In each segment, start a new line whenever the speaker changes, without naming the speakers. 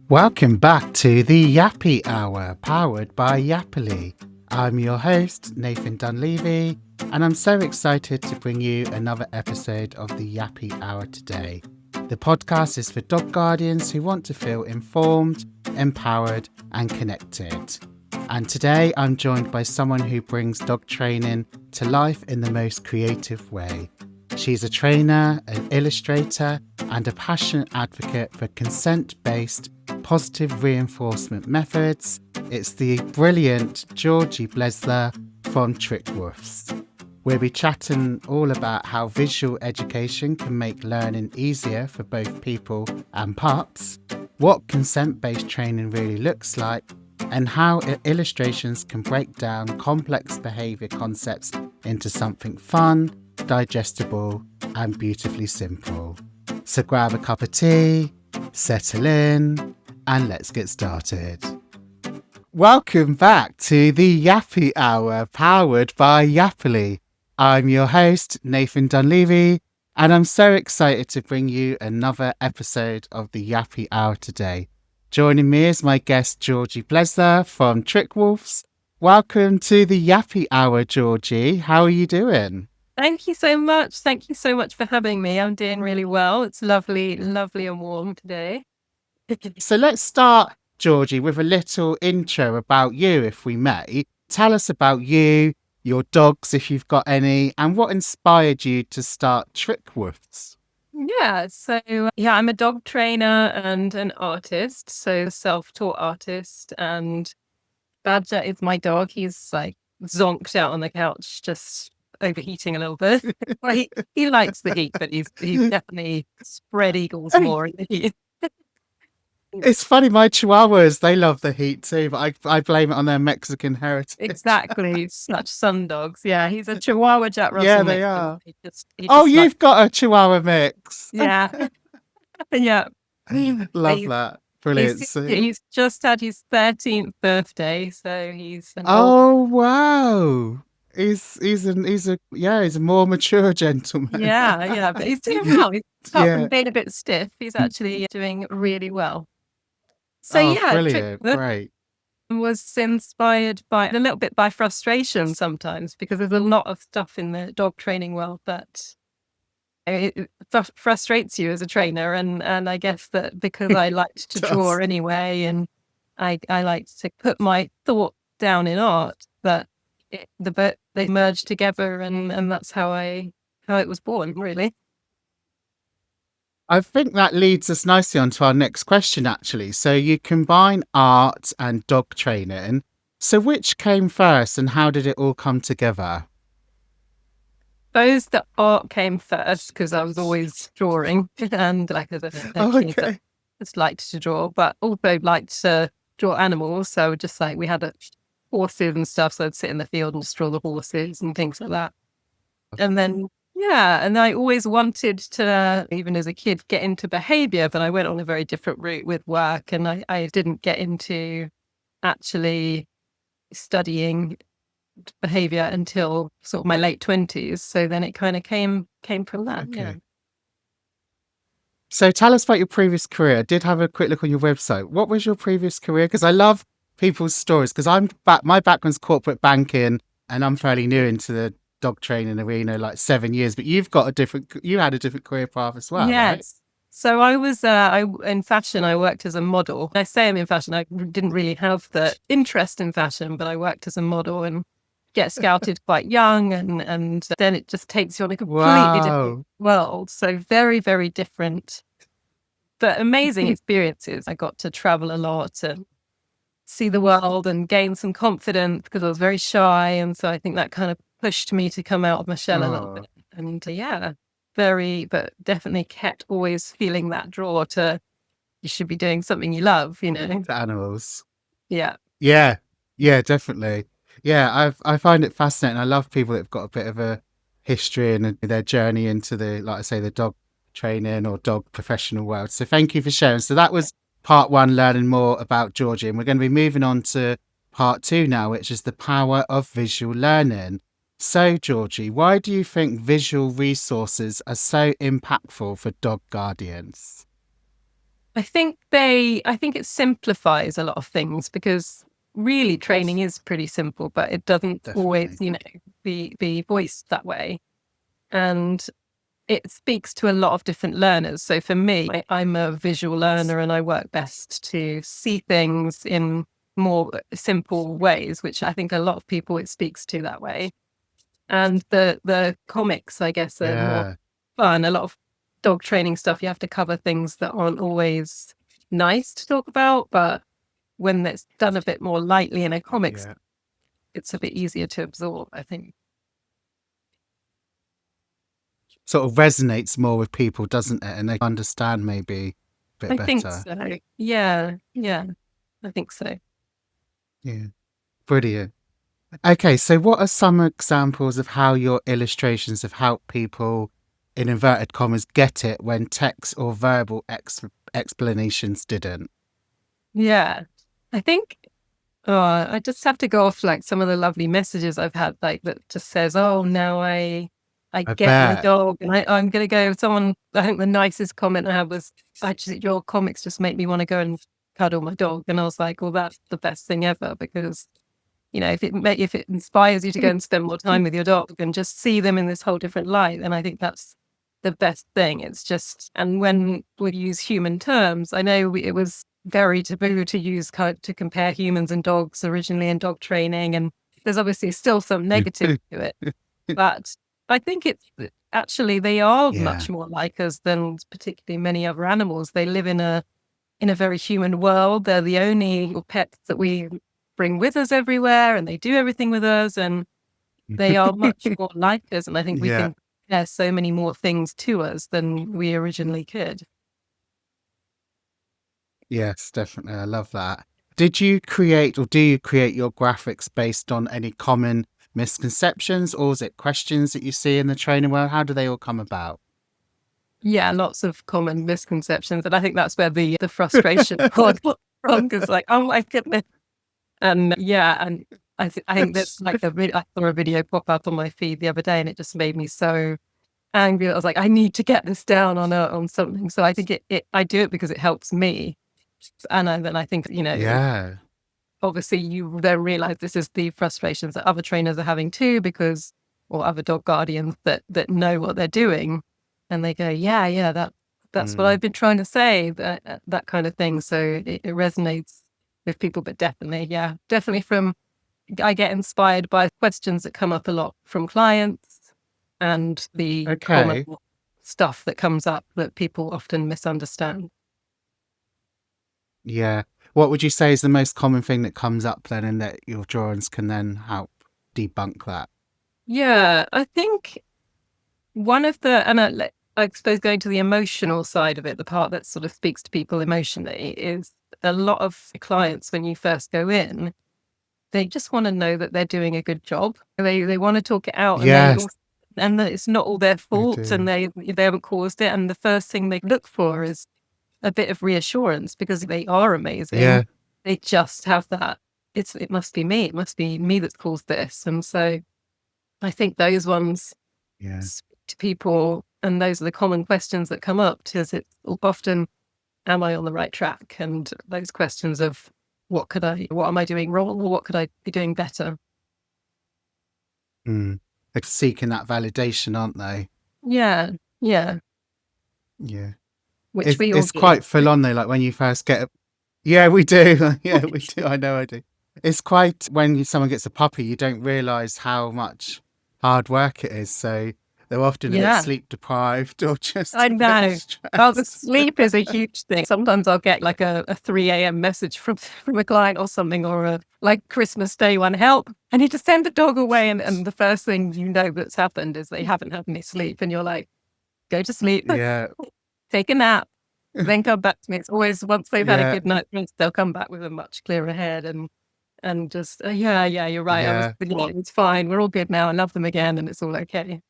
Welcome back to the Yappy Hour, powered by Yappily. I'm your host, Nathan Dunleavy, and I'm so excited to bring you another episode of the Yappy Hour today. The podcast is for dog guardians who want to feel informed, empowered, and connected. And today I'm joined by someone who brings dog training to life in the most creative way. She's a trainer, an illustrator, and a passionate advocate for consent-based positive reinforcement methods. It's the brilliant Georgie Bleza from Trick Woofs. We'll be chatting all about how visual education can make learning easier for both people and pups, what consent-based training really looks like, and how illustrations can break down complex behaviour concepts into something fun, digestible, and beautifully simple. So grab a cup of tea, settle in, and let's get started. Welcome back to the Yappy Hour, powered by Yappily. I'm your host, Nathan Dunleavy, and I'm so excited to bring you another episode of the Yappy Hour today. Joining me is my guest, Georgie Bleza from Trick Woofs. Welcome to the Yappy Hour, Georgie. How are you doing?
Thank you so much. Thank you so much for having me. I'm doing really well. It's lovely, lovely and warm today.
So let's start, Georgie, with a little intro about you, if we may. Tell us about you, your dogs, if you've got any, and what inspired you to start Trick Woofs.
I'm a dog trainer and an artist, so self-taught artist. And Badger is my dog. He's like zonked out on the couch, just overheating a little bit. Well, he likes the heat, but he's definitely spread eagles more in the heat.
It's funny, my Chihuahuas, they love the heat too, but I blame it on their Mexican heritage.
Exactly, such sun dogs. Yeah, he's a Chihuahua Jack Russell.
Yeah, they are. You've got a Chihuahua mix.
Yeah. Yeah.
Love that. Brilliant.
He's just had his 13th birthday, so he's an
wow. He's a more mature gentleman.
Yeah, but he's doing well. He's from being a bit stiff. He's actually doing really well. So
brilliant. Great.
Was inspired by a little bit by frustration sometimes, because there's a lot of stuff in the dog training world that it frustrates you as a trainer, and I guess that because I liked to draw anyway, and I liked to put my thought down in art, that they merged together, and that's how it was born, really.
I think that leads us nicely on to our next question, actually. So you combine art and dog training. So which came first, and how did it all come together?
Suppose the art came first, because I was always drawing, and like as a kid, I just liked to draw, but also liked to draw animals. So just like we had horses and stuff, so I'd sit in the field and just draw the horses and things like that. And then and I always wanted to, even as a kid, get into behaviour, but I went on a very different route with work, and I didn't get into actually studying behaviour until sort of my late 20s. So then it kind of came from that. Okay. Yeah.
So tell us about your previous career. I did have a quick look on your website. What was your previous career? Because I love people's stories, because my background's corporate banking, and I'm fairly new into the dog training arena, like 7 years, but you had a different career path as well.
Yes.
Right?
So I was in fashion. I worked as a model. I say I'm in fashion. I didn't really have the interest in fashion, but I worked as a model and get scouted quite young, and then it just takes you on a completely different world. So very, very different, but amazing experiences. I got to travel a lot and see the world and gain some confidence, because I was very shy, and so I think that kind of pushed me to come out of my shell a little bit. And but definitely kept always feeling that draw to, you should be doing something you love, to
animals.
Yeah,
definitely. I find it fascinating. I love people that have got a bit of a history and their journey into the dog training or dog professional world. So thank you for sharing. So that was part one, learning more about Georgie, and we're going to be moving on to part two now, which is the power of visual learning. So, Georgie, why do you think visual resources are so impactful for dog guardians?
I think it simplifies a lot of things, because really training is pretty simple, but it doesn't always, be voiced that way. And it speaks to a lot of different learners. So for me, I'm a visual learner, and I work best to see things in more simple ways, which I think a lot of people it speaks to that way. And the comics, I guess, are more fun. A lot of dog training stuff, you have to cover things that aren't always nice to talk about, but when it's done a bit more lightly in a comics, it's a bit easier to absorb, I think.
Sort of resonates more with people, doesn't it? And they understand maybe a bit better.
I think so. Yeah. I think so.
Yeah. Brilliant. Okay, so what are some examples of how your illustrations have helped people, in inverted commas, get it when text or verbal explanations didn't?
Yeah. I think I just have to go off like some of the lovely messages I've had, like that just says, "Oh, now I get my
bet.
dog," and I'm going to go. Someone, I think the nicest comment I had was, "Your comics just make me want to go and cuddle my dog," and I was like, "Well, that's the best thing ever," because if it inspires you to go and spend more time with your dog and just see them in this whole different light, then I think that's the best thing. It's just, and when we use human terms, I know it was very taboo to use to compare humans and dogs originally in dog training, and there's obviously still some negative to it, but I think it's actually, they are much more like us than particularly many other animals. They live in a very human world. They're the only pets that we bring with us everywhere, and they do everything with us, and they are much more like us. And I think we can compare so many more things to us than we originally could.
Yes, definitely. I love that. Did you create, or do you create your graphics based on any common misconceptions, or is it questions that you see in the training world? How do they all come about?
Yeah, lots of common misconceptions, and I think that's where the frustration comes from, because like, oh my goodness. And and I think that's like I saw a video pop up on my feed the other day, and it just made me so angry. I was like, I need to get this down on something. So I think I do it because it helps me, and then I think obviously you then realize this is the frustrations that other trainers are having too, or other dog guardians that know what they're doing, and they go, that's what I've been trying to say, that kind of thing. So it resonates with people, but definitely I get inspired by questions that come up a lot from clients, and the common stuff that comes up that people often misunderstand.
Yeah. What would you say is the most common thing that comes up then, and that your drawings can then help debunk that?
Yeah, I think one of the, and I suppose going to the emotional side of it, the part that sort of speaks to people emotionally, is a lot of clients, when you first go in, they just want to know that they're doing a good job. They want to talk it out, and that it's not all their fault, and they haven't caused it. And the first thing they look for is a bit of reassurance, because they are amazing.
Yeah.
They just have that. It must be me. It must be me that's caused this. And so I think those ones speak to people, and those are the common questions that come up, because it's often, am I on the right track? And those questions of what am I doing wrong, or what could I be doing better?
They're seeking that validation, aren't they?
Yeah. Which
it's quite full on though, like when you first get we do. We do. I know I do. It's quite, when someone gets a puppy, you don't realise how much hard work it is, so they're often a bit sleep deprived, or just
I know. Oh, the sleep is a huge thing. Sometimes I'll get like a 3 a.m. message from a client or something, or a like Christmas Day one, help, I need to send the dog away, and the first thing that's happened is they haven't had any sleep, and you're like, go to sleep, take a nap, then come back to me. It's always, once they've had a good night's rest, they'll come back with a much clearer head, and just you're right. It's fine, we're all good now, I love them again, and it's all okay.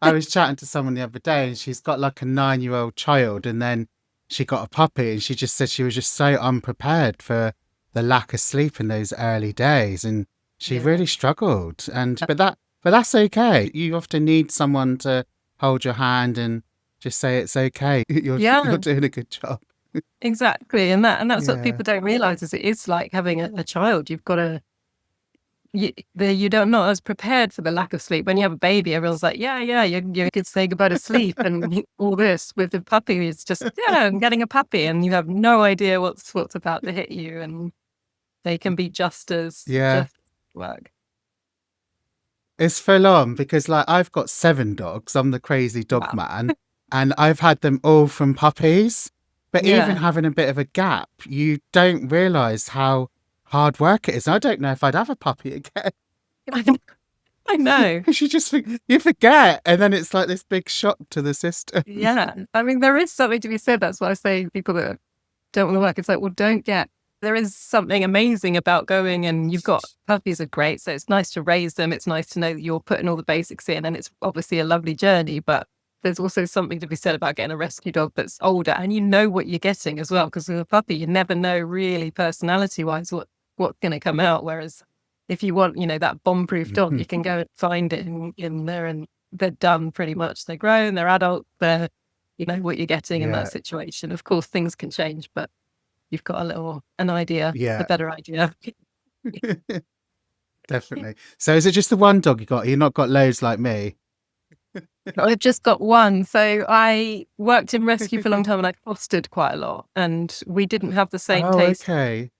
I was chatting to someone the other day, and she's got like a 9-year-old child, and then she got a puppy, and she just said she was just so unprepared for the lack of sleep in those early days, and she really struggled. But that's okay. You often need someone to hold your hand and Just say it's okay. You're
Yeah,
doing a good job.
exactly. And that's what
Yeah.
people don't realize is it is like having a child. You've got to, you don't not as prepared for the lack of sleep. When you have a baby, everyone's like, yeah, you could say goodbye to sleep and all this. With the puppy, it's just, I'm getting a puppy, and you have no idea what's about to hit you. And they can be just
Yeah.
work.
It's full on because like I've got 7 dogs. I'm the crazy dog
Wow.
man, and I've had them all from puppies. But even
Yeah.
having a bit of a gap, you don't realise how hard work it is. I don't know if I'd have a puppy again.
I know.
Because you forget, and then it's like this big shock to the system.
Yeah. I mean, there is something to be said. That's why I say people that don't want to work, it's like, well, there is something amazing about going, and you've got puppies are great. So it's nice to raise them. It's nice to know that you're putting all the basics in, and it's obviously a lovely journey, but there's also something to be said about getting a rescue dog that's older, and you know what you're getting as well. Because with a puppy, you never know really personality wise what's going to come out. Whereas if you want, that bomb-proof dog, you can go and find it in there, and they're done pretty much. They're grown, they're adult, you know what you're getting in that situation. Of course, things can change, but you've got an idea, a better idea.
Definitely. So is it just the one dog you got? You've not got loads like me?
I've just got one. So I worked in rescue for a long time, and I fostered quite a lot, and we didn't have the same taste.
Okay.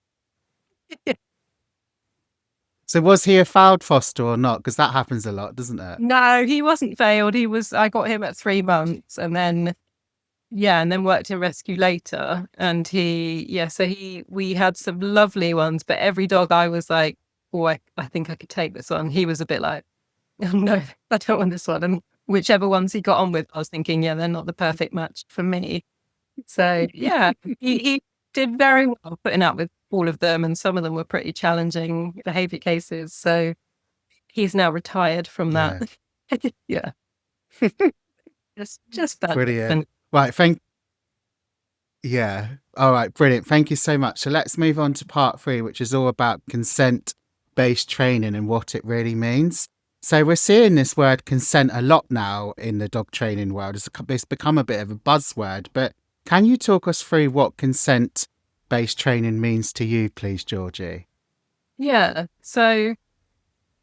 So was he a failed foster or not? Because that happens a lot, doesn't it?
No, he wasn't failed. I got him at 3 months, and then worked in rescue later. And we had some lovely ones, but every dog I was like, oh, I think I could take this one. He was a bit like, oh, no, I don't want this one. And whichever ones he got on with, I was thinking, yeah, they're not the perfect match for me. So yeah, he did very well putting up with all of them, and some of them were pretty challenging behaviour cases. So he's now retired from that. Yeah. just that.
Brilliant. Right, yeah. All right, brilliant. Thank you so much. So let's move on to part 3, which is all about consent-based training and what it really means. So we're seeing this word consent a lot now in the dog training world. It's become a bit of a buzzword, but can you talk us through what consent-based training means to you, please, Georgie?
Yeah. So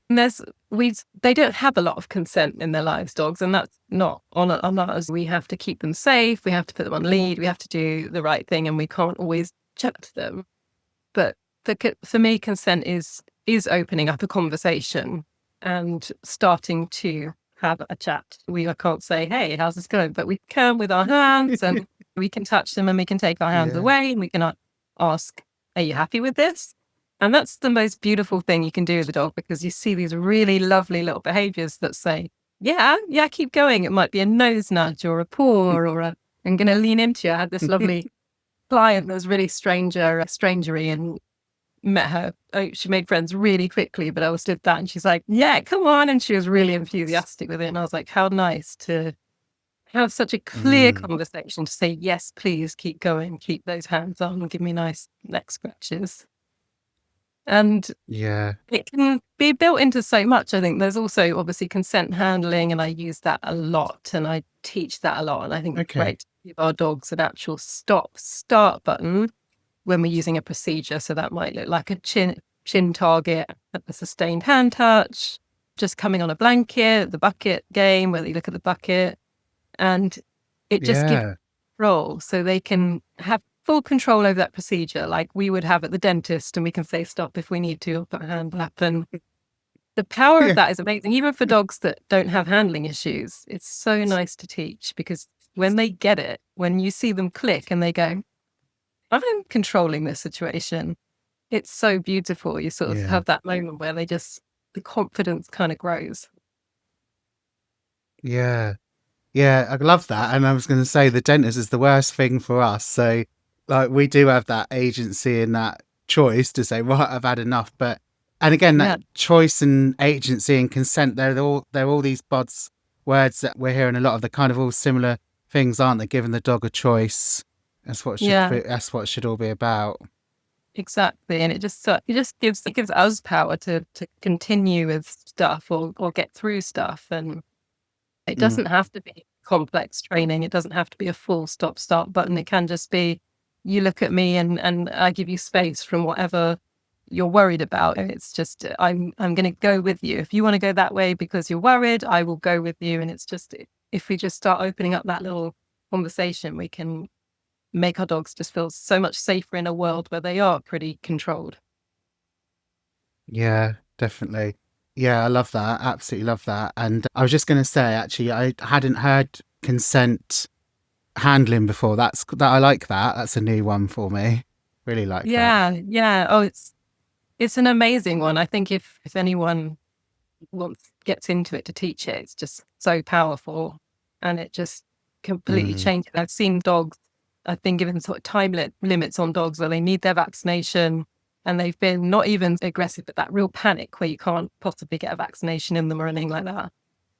they don't have a lot of consent in their lives, dogs, and that's not on us. We have to keep them safe. We have to put them on lead. We have to do the right thing, and we can't always chat to them. But for me, consent is opening up a conversation and starting to have a chat. I can't say, hey, how's this going? But we can with our hands, and we can touch them, and we can take our hands away, and we can ask, are you happy with this? And that's the most beautiful thing you can do with a dog, because you see these really lovely little behaviors that say, yeah, keep going. It might be a nose nudge or a paw or I'm going to lean into you. I had this lovely client that was really strangery, and met her. She made friends really quickly, but I was stood that, and she's like, yeah, come on. And she was really enthusiastic with it. And I was like, how nice to have such a clear conversation to say, yes, please keep going, keep those hands on, and give me nice neck scratches. And it can be built into so much. I think there's also obviously consent handling, and I use that a lot, and I teach that a lot. And I think it's great to give our dogs an actual start button when we're using a procedure. So that might look like a chin target, a sustained hand touch, just coming on a blanket, the bucket game where you look at the bucket, and it just gives control, so they can have full control over that procedure, like we would have at the dentist, and we can say stop if we need to, or put a hand lap. And the power of that is amazing, even for dogs that don't have handling issues. It's so nice to teach, because when they get it, when you see them click and they go, I'm controlling this situation, it's so beautiful. You sort of have that moment where the confidence kind of grows.
Yeah, I love that. And I was going to say the dentist is the worst thing for us. So like we do have that agency and that choice to say, right, I've had enough. And again, that choice and agency and consent, they're all these words that we're hearing a lot of. They're kind of all similar things, aren't they? Giving the dog a choice. That's what it should all be about.
Exactly. And it just gives us power to continue with stuff or get through stuff. And it doesn't have to be complex training. It doesn't have to be a full stop-start button. It can just be, you look at me and I give you space from whatever you're worried about. It's just, I'm going to go with you. If you want to go that way because you're worried, I will go with you. And it's just, if we just start opening up that little conversation, we can make our dogs just feel so much safer in a world where they are pretty controlled.
Yeah, definitely. Yeah, I love that. Absolutely love that. And I was just going to say, actually, I hadn't heard consent handling before. That I like that. That's a new one for me. Really like that.
Yeah. Oh, it's an amazing one. I think if anyone gets into it to teach it, it's just so powerful, and it just completely
Mm,
changed. I've seen dogs. I've been given sort of time limits on dogs where they need their vaccination, and they've been not even aggressive, but that real panic where you can't possibly get a vaccination in them or anything like that,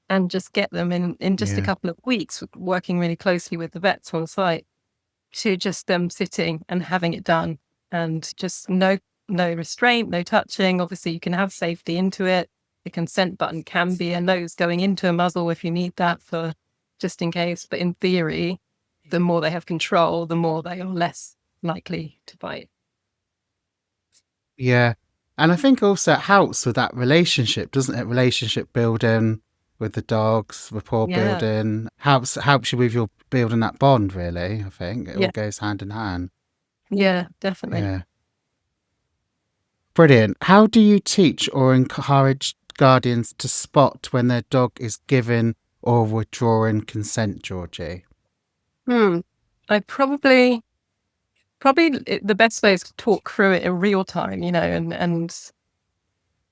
and just get them in just a
yeah.
couple of weeks, working really closely with the vets on site, to just them sitting and having it done, and just no restraint, no touching. Obviously, you can have safety into it. The consent button can be a nose going into a muzzle if you need that for just in case. But in theory, the more they have control, the more they are less likely to bite.
Yeah. And I think also it helps with that relationship, doesn't it? Relationship building with the dogs, rapport
Yeah,
building, helps you with your building that bond, really. I think it all
yeah,
goes hand in hand.
yeah, definitely.
Yeah. Brilliant. How do you teach or encourage guardians to spot when their dog is giving or withdrawing consent, Georgie?
Hmm. I probably the best way is to talk through it in real time, and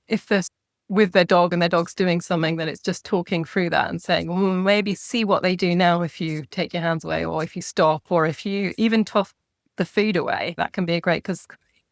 if they're with their dog and their dog's doing something, then it's just talking through that and saying, well, maybe see what they do now if you take your hands away, or if you stop, or if you even toss the food away. That can be a great, because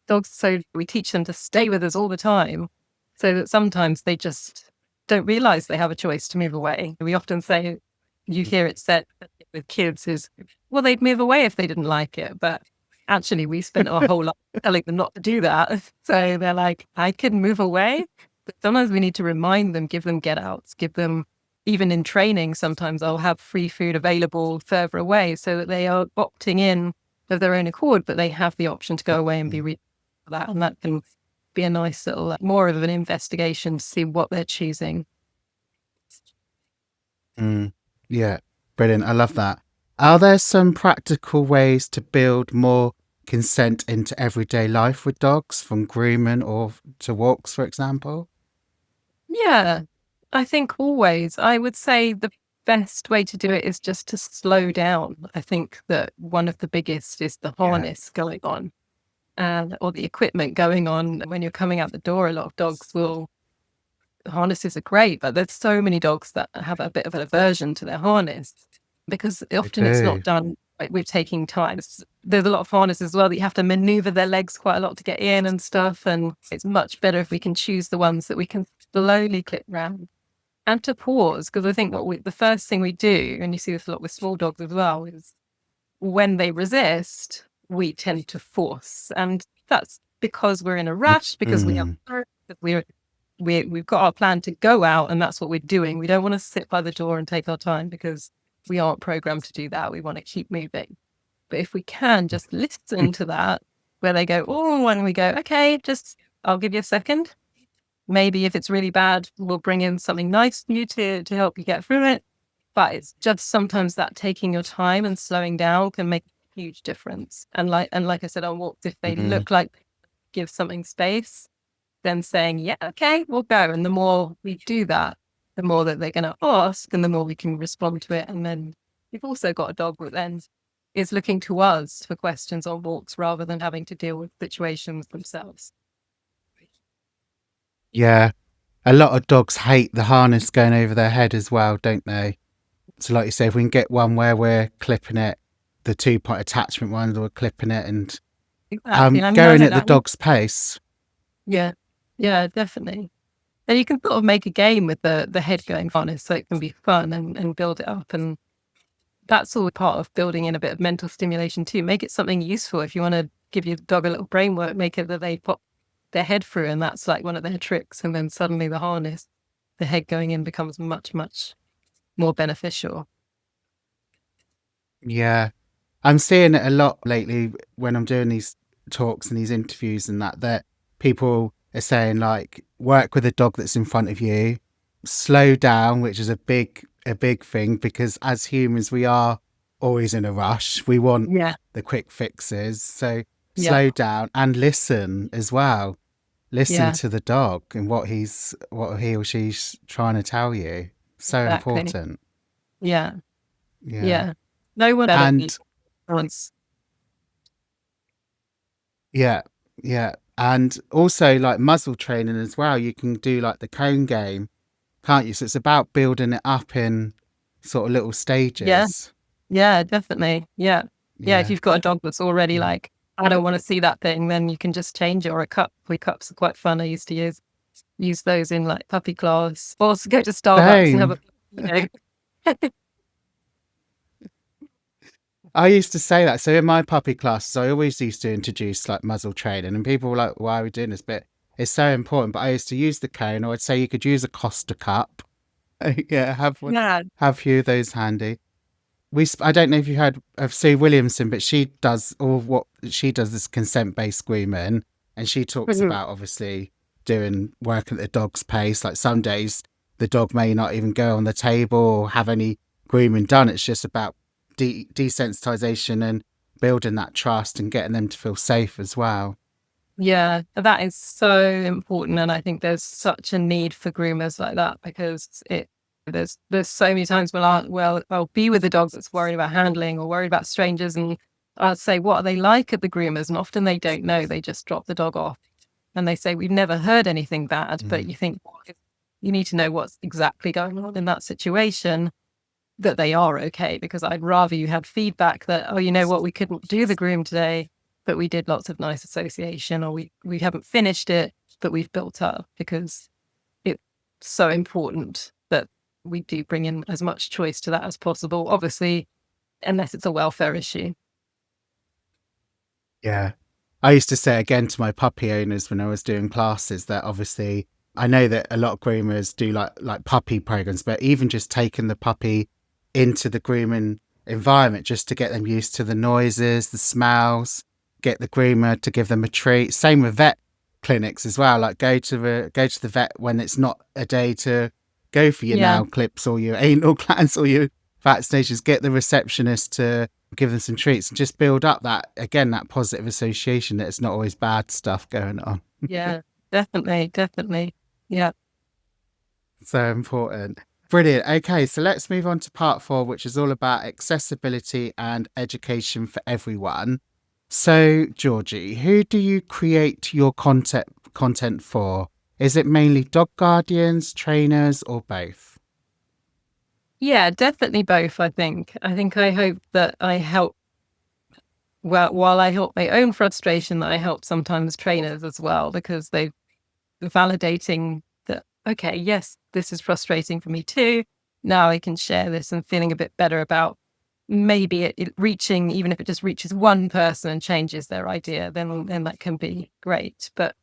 dogs, so we teach them to stay with us all the time, so that sometimes they just don't realize they have a choice to move away. We often say, you hear it said with kids is, well, they'd move away if they didn't like it. But actually, we spent our whole life telling them not to do that. So they're like, I can move away. But sometimes we need to remind them, give them get outs, give them, even in training, sometimes I'll have free food available further away so that they are opting in of their own accord, but they have the option to go away and be for that. And that can be a nice little, more of an investigation to see what they're choosing.
Mm. Yeah, brilliant. I love that. Are there some practical ways to build more consent into everyday life with dogs, from grooming or to walks, for example?
Yeah, I think always. I would say the best way to do it is just to slow down. I think that one of the biggest is the
Yeah,
harness going on, or the equipment going on when you're coming out the door. A lot of dogs will, harnesses are great, but there's so many dogs that have a bit of an aversion to their harness, because
they
often it's not
do.
done with taking time. There's a lot of harnesses as well that you have to maneuver their legs quite a lot to get in and stuff. And it's much better if we can choose the ones that we can slowly clip round, and to pause. Because I think the first thing we do, and you see this a lot with small dogs as well, is when they resist, we tend to force. And that's because we're in a rush, because we have
Mm.
work, because we've got our plan to go out, and that's what we're doing. We don't want to sit by the door and take our time, because we aren't programmed to do that. We want to keep moving. But if we can just listen to that, where they go, oh, and we go, okay, just, I'll give you a second. Maybe if it's really bad, we'll bring in something nice for you to help you get through it. But it's just sometimes that taking your time and slowing down can make a huge difference. And like I said on walks, if they
Mm.
look like give something space, then saying, yeah, okay, we'll go. And the more we do that, the more that they're going to ask, and the more we can respond to it. And then we've also got a dog that then is looking to us for questions on walks rather than having to deal with situations themselves.
Yeah, a lot of dogs hate the harness going over their head as well, don't they? So, like you say, if we can get one where we're clipping it, the 2-point attachment ones, we're clipping it and
Exactly. I mean, I
going
don't
at the
know.
dog's pace.
Yeah. Yeah, definitely. And you can sort of make a game with the head going harness, so it can be fun and build it up. And that's all part of building in a bit of mental stimulation too. Make it something useful. If you want to give your dog a little brain work, make it that they pop their head through, and that's like one of their tricks. And then suddenly the harness, the head going in becomes much, much more beneficial.
Yeah. I'm seeing it a lot lately when I'm doing these talks and these interviews and that people are saying like work with a dog that's in front of you, slow down, which is a big thing because as humans we are always in a rush. We want
Yeah.
the quick fixes. So
Yeah.
slow down and listen as well. Listen
Yeah.
to the dog and what he or she's trying to tell you. So
Exactly.
important.
Yeah.
Yeah.
Yeah. No one better than
And
once.
yeah, yeah. And also like muzzle training as well. You can do like the cone game, can't you? So it's about building it up in sort of little
Yeah.
stages.
Yeah, definitely. Yeah. Yeah. If
Yeah.
you've got a dog that's already
Yeah.
like, I don't want to see that thing, then you can just change it. Or a cup. Cups are quite fun. I used to use those in like puppy class. Or also go to Starbucks and have a,
Same.
you know.
I used to say that. So in my puppy classes, I always used to introduce like muzzle training and people were like, why are we doing this? But it's so important. But I used to use the cone or I'd say you could use a Costa cup. Yeah,
Yeah.
have a few of those handy. I don't know if you heard of Sue Williamson, but she does all what she does is consent based grooming, and she talks
Mhm.
about obviously doing work at the dog's pace. Like some days the dog may not even go on the table or have any grooming done. It's just about desensitization and building that trust and getting them to feel safe as well.
Yeah, that is so important, and I think there's such a need for groomers like that because there's so many times when I'll be with a dog that's worried about handling or worried about strangers, and I'll say, "What are they like at the groomers?" And often they don't know; they just drop the dog off, and they say, "We've never heard anything bad." But
Mm.
you think you need to know what's exactly going on in that situation, that they are okay, because I'd rather you had feedback that, oh, you know what, we couldn't do the groom today, but we did lots of nice association, or we haven't finished it, but we've built up, because it's so important that we do bring in as much choice to that as possible, obviously, unless it's a welfare issue.
Yeah. I used to say again to my puppy owners when I was doing classes that obviously I know that a lot of groomers do like puppy programs, but even just taking the puppy into the grooming environment just to get them used to the noises, the smells, get the groomer to give them a treat. Same with vet clinics as well. Like go to the vet when it's not a day to go for your
Yeah.
nail clips or your anal glands or your vaccinations. Get the receptionist to give them some treats and just build up that positive association that it's not always bad stuff going on.
Yeah, definitely. Yeah.
So important. Brilliant. Okay, so let's move on to part 4, which is all about accessibility and education for everyone. So, Georgie, who do you create your content for? Is it mainly dog guardians, trainers, or both?
Yeah, definitely both. I hope that I help, well, while I help my own frustration, that I help sometimes trainers as well, because they validating that, okay, yes, this is frustrating for me too. Now I can share this and feeling a bit better about maybe it reaching, even if it just reaches one person and changes their idea, then that can be great. But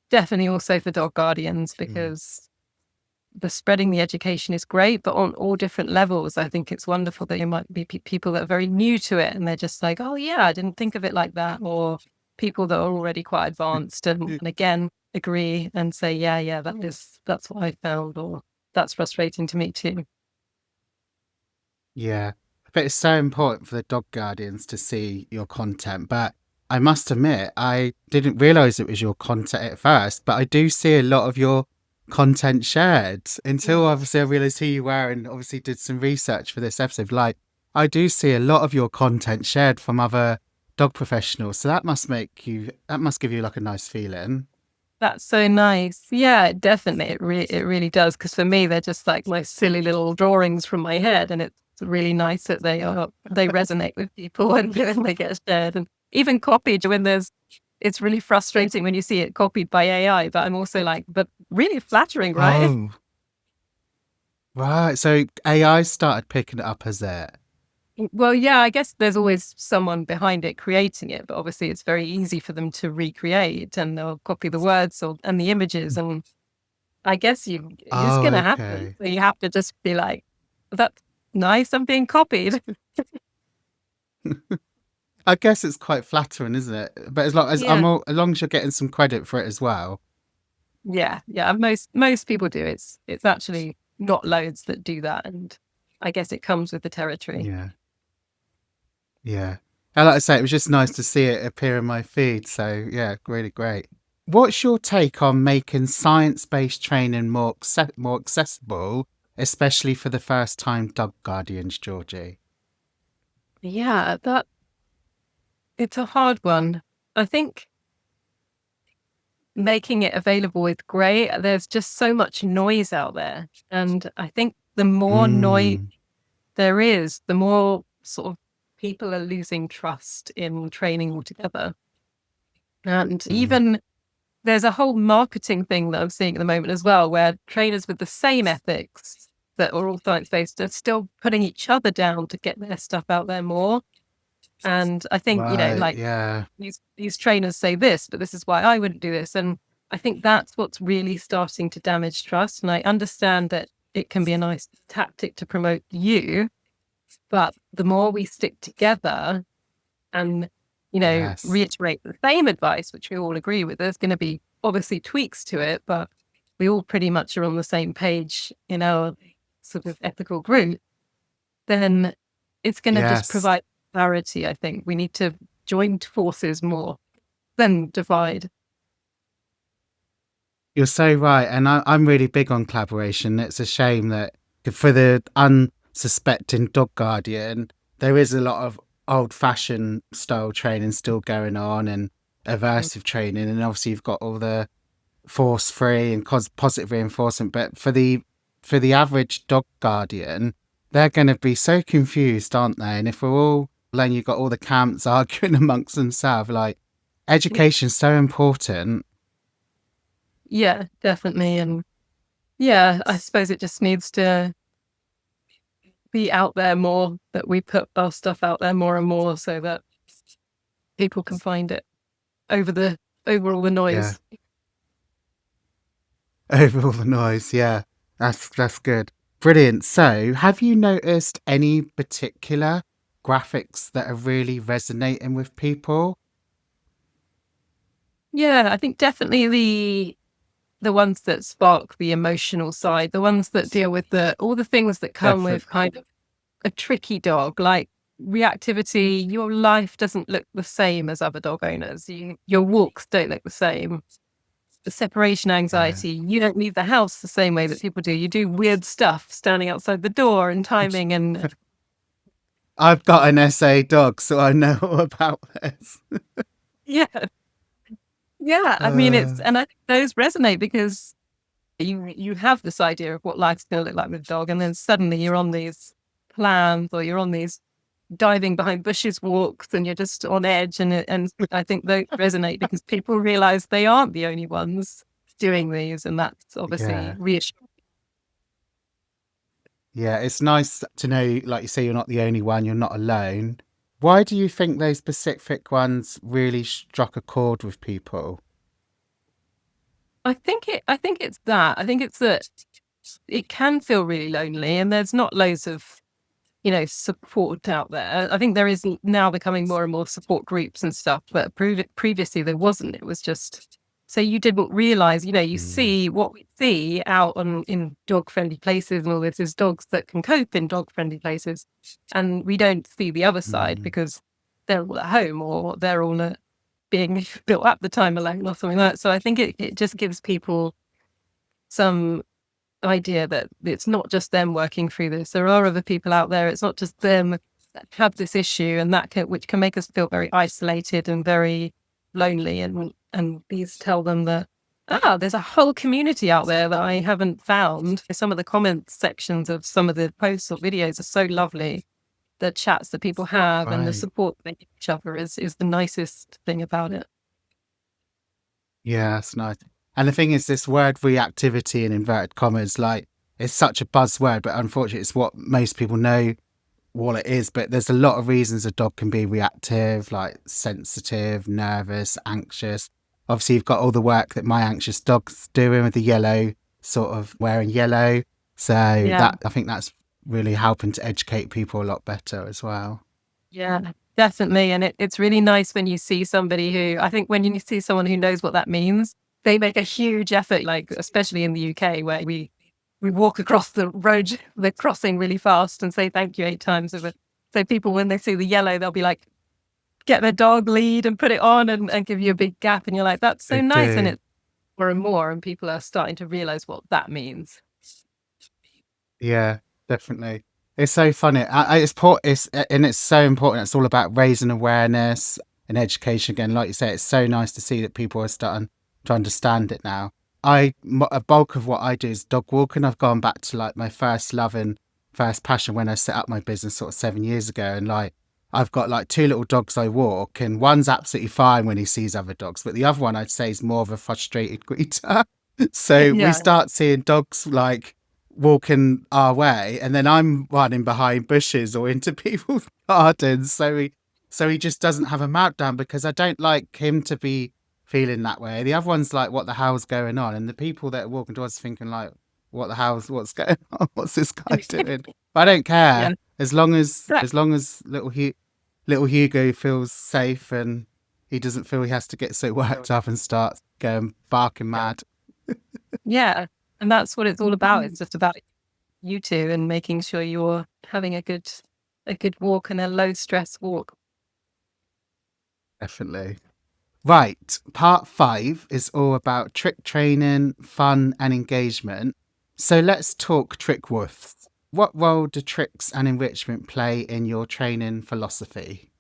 definitely also for dog guardians,
Mm.
because the spreading the education is great, but on all different levels. I think it's wonderful that you might be people that are very new to it and they're just like, oh yeah, I didn't think of it like that. Or people that are already quite advanced and again agree and say, yeah, that's what I found, or that's frustrating to me too.
Yeah. But it's so important for the dog guardians to see your content. But I must admit, I didn't realize it was your content at first, but I do see a lot of your content shared until obviously I realized who you were and obviously did some research for this episode. Like, I do see a lot of your content shared from other dog professionals. So that must give you like a nice feeling.
That's so nice. Yeah, definitely. It really does. Because for me, they're just like my silly little drawings from my head, and it's really nice that they resonate with people and when they get shared, and even copied. It's really frustrating when you see it copied by AI. But I'm also like, but really flattering, right?
Oh, right. So AI started picking it up as it.
Well, yeah, I guess there's always someone behind it creating it, but obviously it's very easy for them to recreate, and they'll copy the words and the images, and I guess it's
Oh,
going to happen.
okay.
So you have to just be like, that's nice. I'm being copied.
I guess it's quite flattering, isn't it? But
Yeah.
as long as you're getting some credit for it as well.
Yeah. Yeah. Most people do. It's actually not loads that do that. And I guess it comes with the territory.
Yeah. Yeah. And like I say, it was just nice to see it appear in my feed. So yeah, really great. What's your take on making science-based training more accessible, especially for the first-time dog guardians, Georgie?
Yeah, that it's a hard one. I think making it available is great. There's just so much noise out there. And I think the more noise
Mm,
there is, the more sort of people are losing trust in training altogether. And
mm.
even there's a whole marketing thing that I'm seeing at the moment as well, where trainers with the same ethics that are all science based are still putting each other down to get their stuff out there more. And I think,
Right.
like
Yeah.
these trainers say this, but this is why I wouldn't do this. And I think that's what's really starting to damage trust. And I understand that it can be a nice tactic to promote you, but the more we stick together and,
Yes.
reiterate the same advice, which we all agree with, there's going to be obviously tweaks to it, but we all pretty much are on the same page in our sort of ethical group, then it's going to just
Yes.
provide clarity. I think we need to join forces more than divide.
You're so right. And I'm really big on collaboration. It's a shame that for the unsuspecting dog guardian, there is a lot of old fashioned style training still going on and aversive training. And obviously, you've got all the force free and positive reinforcement. But for the average dog guardian, they're going to be so confused, aren't they? And if we're all, then you've got all the camps arguing amongst themselves, like education's so important.
Yeah, definitely. And yeah, I suppose it just needs to be out there more, that we put our stuff out there more and more so that people can find it over all the
Yeah.
noise.
Over all the noise, yeah. That's good. Brilliant. So, have you noticed any particular graphics that are really resonating with people?
Yeah, I think definitely the ones that spark the emotional side, the ones that deal with the all the things that come with
Definitely.
kind of a tricky dog, like reactivity. Your life doesn't look the same as other dog owners. Your walks don't look the same. The separation
Yeah.
anxiety, you don't leave the house the same way that people do. You do weird stuff standing outside the door and timing and
I've got an SA dog, so I know all about this.
yeah. Yeah. I mean
Uh,
and I think those resonate because you have this idea of what life's gonna look like with a dog, and then suddenly you're on these plans or you're on these diving behind bushes walks and you're just on edge, and I think they resonate because people realize they aren't the only ones doing these, and that's obviously
yeah.
reassuring.
Yeah. It's nice to know, like you say, you're not the only one, you're not alone. Why do you think those specific ones really struck a chord with people?
I think it's that. I think it's that it can feel really lonely and there's not loads of support out there. I think there is now becoming more and more support groups and stuff, but previously there wasn't. It was just so you didn't realize, you
Mm,
see what we see out in dog friendly places and all this is dogs that can cope in dog friendly places. And we don't see the other side
mm,
because they're all at home or they're all being built up the time alone or something like that. So I think it just gives people some idea that it's not just them working through this. There are other people out there. It's not just them that have this issue, and which can make us feel very isolated and very lonely. And these tell them that there's a whole community out there that I haven't found. Some of the comment sections of some of the posts or videos are so lovely. The chats that people have and the
right.
support they give each other is the nicest thing about it.
Yeah, that's nice. And the thing is, this word reactivity in inverted commas, like, it's such a buzzword, but unfortunately, it's what most people know what it is. But there's a lot of reasons a dog can be reactive, like sensitive, nervous, anxious. Obviously, you've got all the work that my anxious dog's doing with the yellow, sort of wearing yellow. So
Yeah.
that I think that's really helping to educate people a lot better as well.
Yeah. Definitely. And it's really nice when you see somebody who, I think when you see someone who knows what that means, they make a huge effort, like especially in the UK where we walk across the road, the crossing really fast and say thank you 8 times over. So people, when they see the yellow, they'll be like, get their dog lead and put it on and give you a big gap. And you're like, that's so
They
nice. And
do.
it's more and more, and people are starting to realize what that means.
Yeah, definitely. It's so funny. It's so important. It's all about raising awareness and education. Again, like you say, it's so nice to see that people are starting to understand it now. A bulk of what I do is dog walking. I've gone back to like my first love and first passion when I set up my business sort of 7 years ago. And like, I've got like two little dogs I walk, and one's absolutely fine when he sees other dogs, but the other one I'd say is more of a frustrated greeter. So we
Yeah.
start seeing dogs like walking our way, and then I'm running behind bushes or into people's gardens. So he just doesn't have a meltdown, because I don't like him to be feeling that way. The other one's like, what the hell's going on? And the people that are walking towards us thinking like, what's going on? What's this guy doing? But I don't care,
Yeah.
as long as little Hugo feels safe and he doesn't feel he has to get so worked up and start going barking mad.
Yeah. And that's what it's all about. It's just about you two and making sure you're having a good walk and a low stress walk.
Definitely. Right, part 5 is all about trick training, fun, and engagement. So let's talk Trick Woofs. What role do tricks and enrichment play in your training philosophy?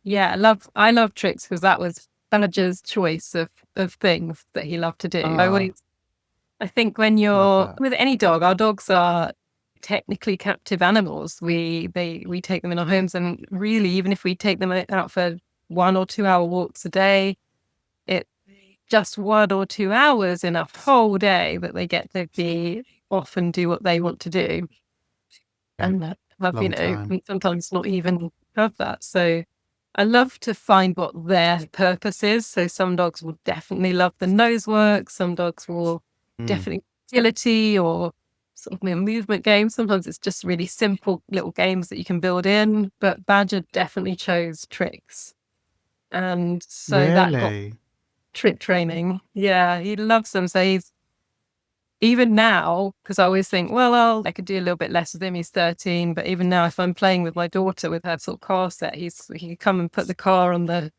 Yeah, I love tricks because that was Badger's choice of things that he loved to do.
Ah,
I think when
love
you're
that.
with any dog, our dogs are technically captive animals. We take them in our homes, and really, even if we take them out for 1 or 2 hour walks a day, it just 1 or 2 hours in a whole day that they get to be off and do what they want to do.
Yeah,
And have,
long time.
we sometimes not even have that. So I love to find what their purpose is. So some dogs will definitely love the nose work. Some dogs will
Mm,
definitely agility or sort of movement games. Sometimes it's just really simple little games that you can build in. But Badger definitely chose tricks. And so that got
really?
trick training. Yeah, he loves them. So he's even now, because I always think, well, I could do a little bit less with him. He's 13, but even now, if I'm playing with my daughter with her sort of car set, he can come and put the car on the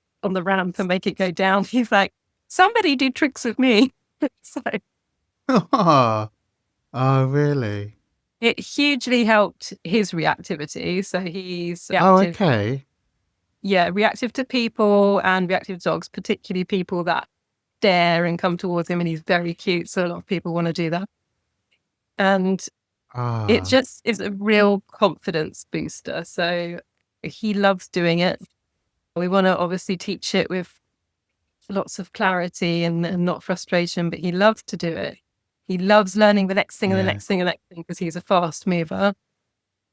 ramp and make it go down. He's like, somebody do tricks with me. So
Oh, oh, really?
it hugely helped his reactivity. So he's
Oh,
reactive,
okay.
yeah, reactive to people and reactive to dogs, particularly people that dare and come towards him. And he's very cute, so a lot of people want to do that. And it
Ah,
just is a real confidence booster. So he loves doing it. We want to obviously teach it with lots of clarity and not frustration, but he loves to do it. He loves learning the next thing and the
yeah.
next thing and the next thing because he's a fast mover.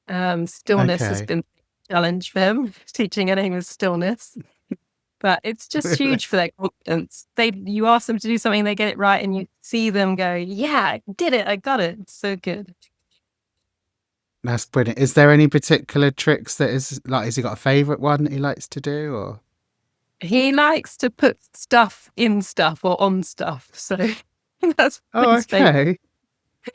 Stillness has
Okay.
been a challenge for him, teaching anything with stillness. But it's just
Really?
huge for their confidence. You ask them to do something, they get it right, and you see them go, "Yeah, I did it! I got it!" It's so good.
That's brilliant. Is there any particular tricks that is like, has he got a favourite one that he likes to do, or?
He likes to put stuff in stuff or on stuff. So that's
Oh,
his favorite.
okay.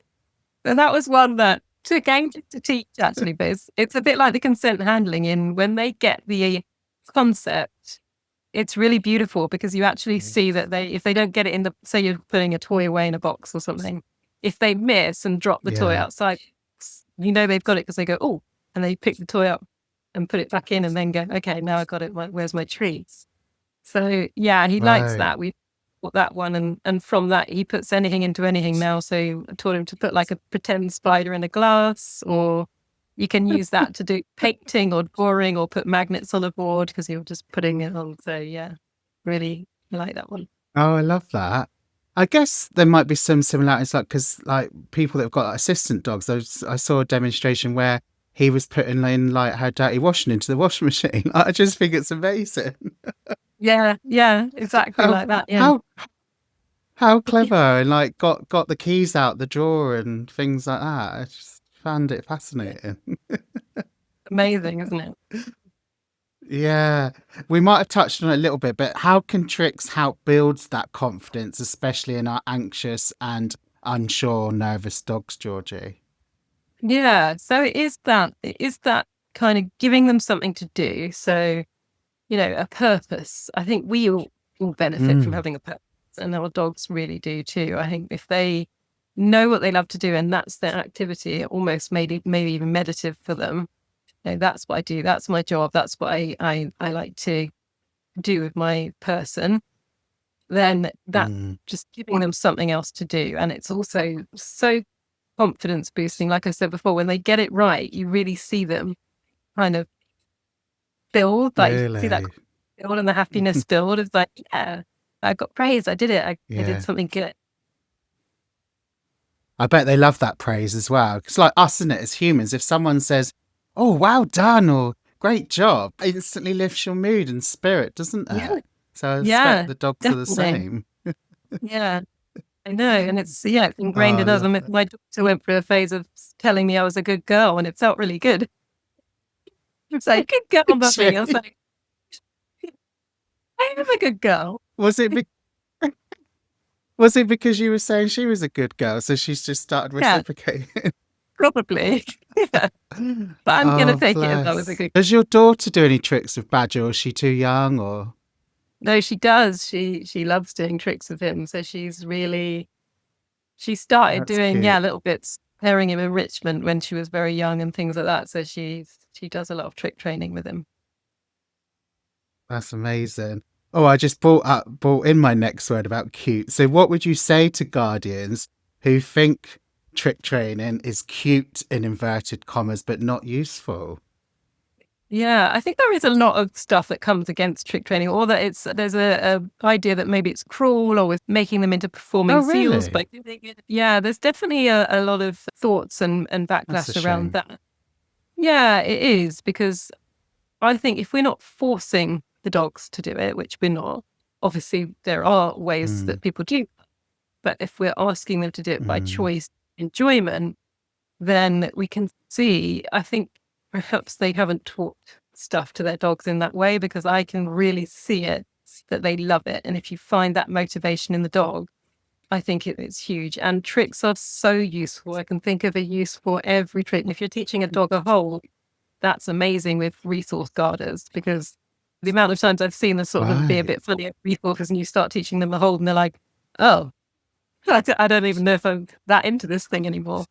And that was one that took ages to teach, actually, but it's a bit like the consent handling in when they get the concept, it's really beautiful because you actually see that if they don't get it in say you're putting a toy away in a box or something, if they miss and drop the toy
Yeah.
outside, they've got it because they go, oh, and they pick the toy up and put it back in and then go, okay, now I got it. Where's my treat? So yeah, and he likes
Right.
that. We bought that one, and from that he puts anything into anything now. So I taught him to put like a pretend spider in a glass, or you can use that to do painting or drawing, or put magnets on a board because you're just putting it on. So yeah, really like that one.
Oh, I love that. I guess there might be some similarities, like, because like people that have got like, assistant dogs. I saw a demonstration where he was putting in like her dirty washing into the washing machine. I just think it's amazing.
Yeah, exactly
How
like that. Yeah,
how how clever, and like got the keys out the drawer and things like that. I just found it fascinating.
amazing, isn't it?
Yeah, we might have touched on it a little bit, but how can tricks help build that confidence, especially in our anxious and unsure, nervous dogs, Georgie?
Yeah. So it is that kind of giving them something to do. So, a purpose. I think we all benefit from
Mm,
having a purpose, and our dogs really do too. I think if they know what they love to do and that's their activity, it almost maybe even meditative for them. That's what I do. That's my job. That's what I like to do with my person. Then that
mm,
just giving them something else to do. And it's also so confidence boosting. Like I said before, when they get it right, you really see them kind of build, like you see that
really?
build and the happiness build. It's like, yeah, I got praise. I did it. I did
Yeah.
something good.
I bet they love that praise as well. It's like us, isn't it, as humans? If someone says, "Oh, well done," or "Great job," it instantly lifts your mood and spirit, doesn't
Yeah.
it? So I expect
Yeah,
the dogs are the
definitely.
same.
Yeah, I know. And it's
Oh,
ingrained
I
in us.
love
And
that.
my daughter went through a phase of telling me I was a good girl and it felt really good. It's like, good girl, mummy. I was
Gee,
like, I am a good girl.
was it be- was it because you were saying she was a good girl, so she's just started
Yeah,
reciprocating?
probably. Yeah. But I'm going to
Oh,
take it as I was a
bless.
good.
Does your daughter do any tricks with Badger, or is she too young? Or
No, she does. She loves doing tricks with him. So she started
that's
doing,
cute.
little bits, pairing him in Richmond when she was very young and things like that. So she does a lot of trick training with him.
That's amazing. Oh, I just brought in my next word about cute. So what would you say to guardians who think trick training is cute in inverted commas but not useful?
Yeah, I think there is a lot of stuff that comes against trick training, or that there's a idea that maybe it's cruel or with making them into
Oh,
performing seals.
really?
But yeah, there's definitely a lot of thoughts and
That's a
backlash around
shame.
that. Yeah, it is, because I think if we're not forcing the dogs to do it, which we're not, obviously there are ways
Mm,
that people do, but if we're asking them to do it by
mm,
choice, enjoyment, then we can see, I think perhaps they haven't taught stuff to their dogs in that way, because I can really see it, that they love it. And if you find that motivation in the dog, I think it's huge. And tricks are so useful. I can think of a use for every trick. And if you're teaching a dog a hold, that's amazing with resource guarders, because the amount of times I've seen them sort of be a
right.
bit funny at resources and you start teaching them a hold and they're like, oh, I don't even know if I'm that into this thing anymore.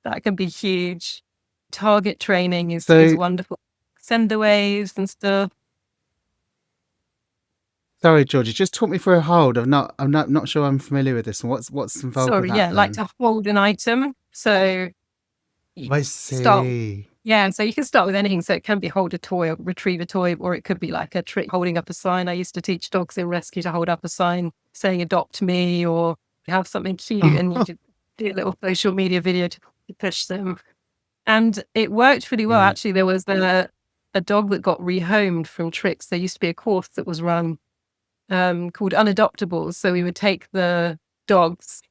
That can be huge. Target training is
So,
wonderful. Sendaways and stuff.
sorry, Georgie, just talk me through a hold. I'm not sure I'm familiar with this. What's involved with
Sorry,
that
yeah, like
then?
to hold an item. So you
I
start,
see.
yeah, and so you can start with anything. So it can be hold a toy or retrieve a toy, or it could be like a trick holding up a sign. I used to teach dogs in rescue to hold up a sign saying adopt me, or have something cute and you could do a little social media video to push them. And it worked really well.
Yeah.
Actually, there was a dog that got rehomed from tricks. There used to be a course that was run called Unadoptables. So we would take the dogs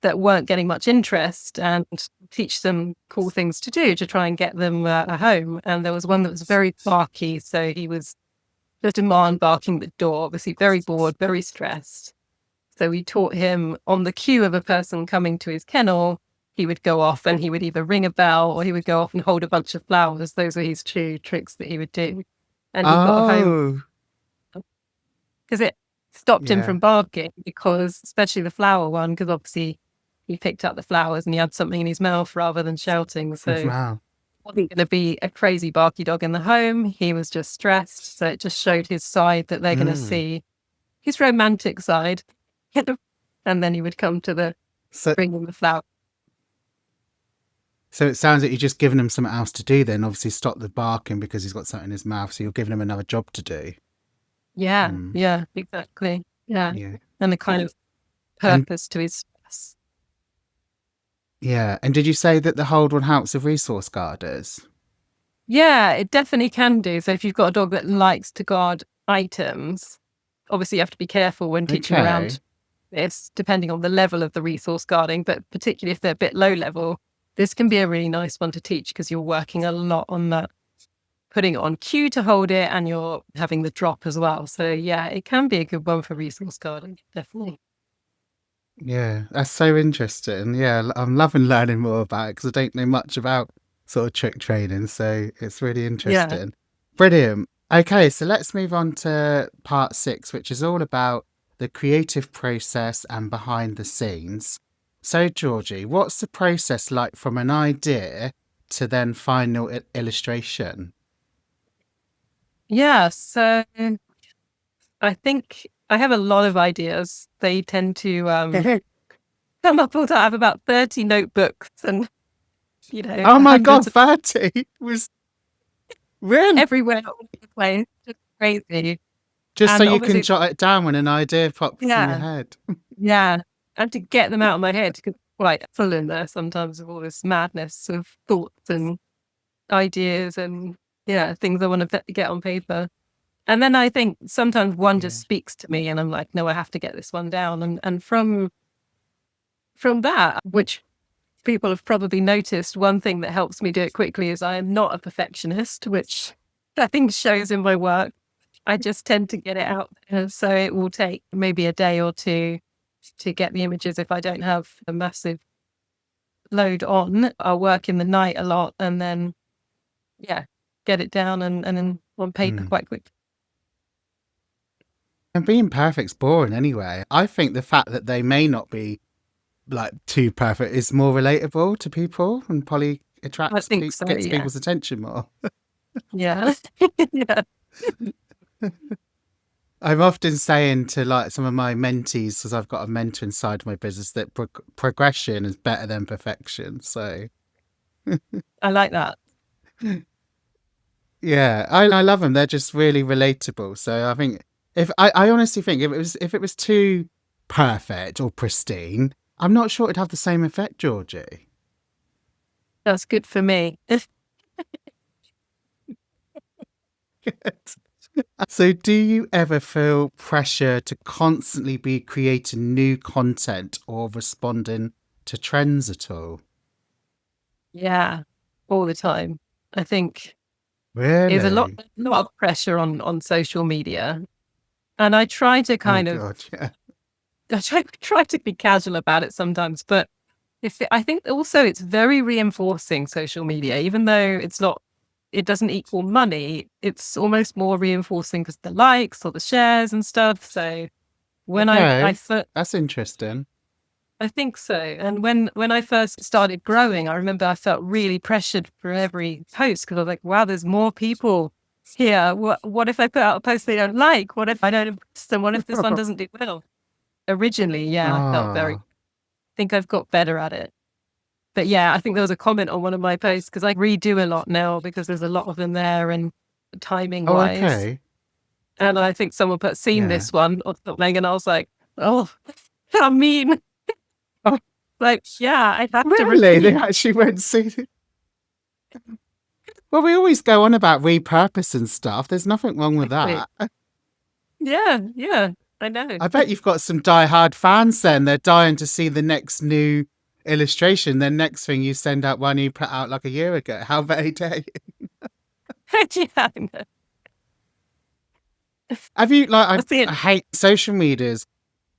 that weren't getting much interest and teach them cool things to do to try and get them a home. And there was one that was very barky. So he was just a man barking at the door, obviously very bored, very stressed. So we taught him on the cue of a person coming to his kennel, he would go off and he would either ring a bell or he would go off and hold a bunch of flowers. Those were his two tricks that he would do. And he got home
Oh,
because it stopped him
yeah.
from barking, because especially the flower one, because obviously he picked up the flowers and he had something in his mouth rather than shouting. So
Wow.
wasn't going to be a crazy barky dog in the home. He was just stressed. So it just showed his side that they're going to
Mm.
see, his romantic side. And then he would come to the
So,
bringing the flower.
so it sounds like you're just giving him something else to do. Then obviously stop the barking because he's got something in his mouth. So you're giving him another job to do.
Yeah,
Mm.
yeah, exactly. Yeah.
Yeah.
And a kind of
And
purpose to his stress.
yeah. And did you say that the hold one helps with resource guarders?
Yeah, it definitely can do. So if you've got a dog that likes to guard items, obviously you have to be careful when teaching
Okay.
around this, depending on the level of the resource guarding, but particularly if they're a bit low level, this can be a really nice one to teach because you're working a lot on that putting it on cue to hold it, and you're having the drop as well. So yeah, it can be a good one for resource guarding, definitely.
Yeah, that's so interesting. Yeah, I'm loving learning more about it because I don't know much about sort of trick training. So it's really
Yeah.
interesting. Brilliant. Okay, so let's move on to part 6, which is all about the creative process and behind the scenes. So, Georgie, what's the process like from an idea to then final illustration?
Yeah. So I think I have a lot of ideas. They tend to come up all the time. I have about 30 notebooks and,
Oh my God,
hundreds of
30 was really
everywhere all over the place. Just crazy.
just so
And
you can
obviously,
jot it down when an idea pops in your
yeah,
head.
yeah. And to get them out of my head, because quite full in there sometimes of all this madness of thoughts and ideas and, yeah, things I want to get on paper. And then I think sometimes one
Yeah.
just speaks to me and I'm like, no, I have to get this one down. And from that, which people have probably noticed, one thing that helps me do it quickly is I am not a perfectionist, which I think shows in my work. I just tend to get it out there. So it will take maybe a day or two to get the images if I don't have a massive load on. I'll work in the night a lot and then, yeah, get it down and then on paper
Mm.
quite quick.
And being perfect's boring anyway. I think the fact that they may not be like too perfect is more relatable to people and probably
I think so,
gets
yeah.
people's attention more.
Yeah. Yeah.
I'm often saying to like some of my mentees, because I've got a mentor inside my business, that progression is better than perfection. So
I like that.
yeah, I love them. They're just really relatable. So I think I honestly think if it was too perfect or pristine, I'm not sure it'd have the same effect, Georgie.
That's good for me.
So, do you ever feel pressure to constantly be creating new content or responding to trends at all?
Yeah, all the time. I think there's
Really?
a lot of pressure on social media, and I try to
Oh
kind of
God, yeah.
I try to be casual about it sometimes, but I think also it's very reinforcing social media, even though it doesn't equal money. It's almost more reinforcing because the likes or the shares and stuff. So when
Okay, that's interesting.
I think so. And when I first started growing, I remember I felt really pressured for every post because I was like, wow, there's more people here. What if I put out a post they don't like? What if I don't impress them? What if this one doesn't do well? Originally, yeah, I felt very,
Ah,
I think I've got better at it. But yeah, I think there was a comment on one of my posts because I redo a lot now because there's a lot of them there and timing
oh,
wise.
okay,
And I think someone put seen
yeah.
this one or something. And I was like, oh, how mean.
Oh,
Like, yeah, I have to
really? They
repeat.
actually won't see it. Well, we always go on about repurposing stuff. There's nothing wrong with
Exactly.
that.
Yeah, yeah, I know.
I bet you've got some die-hard fans then. They're dying to see the next new illustration. Then next thing you send out one you put out like a year ago. How very dare you?
Yeah, I know.
Have you
I
like
see
I
it.
hate social media's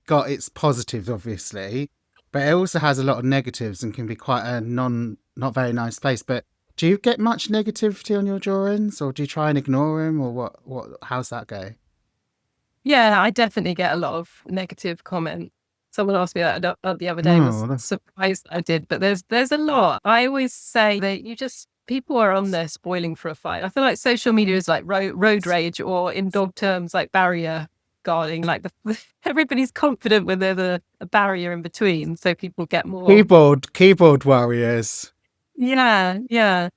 got its positives obviously, but it also has a lot of negatives and can be quite a not very nice place. But do you get much negativity on your drawings or do you try and ignore them or how's that go?
Yeah, I definitely get a lot of negative comments. Someone asked me that the other day, was
Oh,
surprised I did, but there's a lot. I always say that people are on there spoiling for a fight. I feel like social media is like road rage, or in dog terms, like barrier guarding. Like everybody's confident when there's a barrier in between, so people get more.
keyboard warriors.
Yeah, yeah.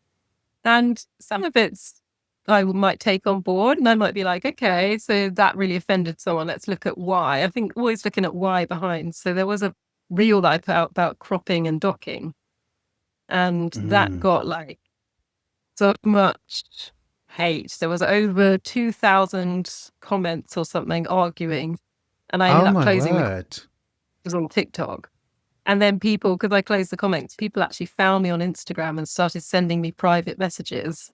And some of it's I might take on board and I might be like, okay, so that really offended someone. Let's look at why. I think always looking at why behind. So there was a reel that I put out about cropping and docking, and that
Mm.
got like so much hate. There was over 2,000 comments or something arguing. And I
Oh
ended up
my
closing the
word.
comments on TikTok. And then people, because I closed the comments, people actually found me on Instagram and started sending me private messages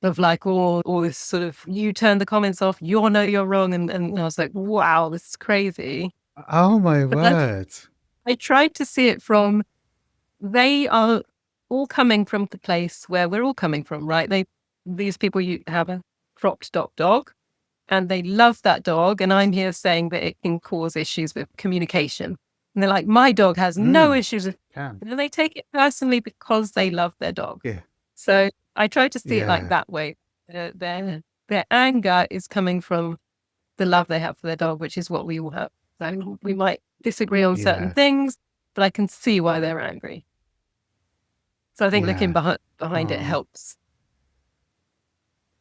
of like all this sort of, you turn the comments off, you're wrong. And I was like, wow, this is crazy.
Oh my
But that's,
word.
I tried to see it from, they are all coming from the place where we're all coming from, right? These people, you have a cropped dog and they love that dog. And I'm here saying that it can cause issues with communication. And they're like, my dog has no issues with,
Can.
and they take it personally because they love their dog.
Yeah.
So I try to see it like
Yeah.
that way. Their anger is coming from the love they have for their dog, which is what we all have. So we might disagree on certain
Yeah.
things, but I can see why they're angry. So I think looking
Yeah.
behind it
Oh.
helps.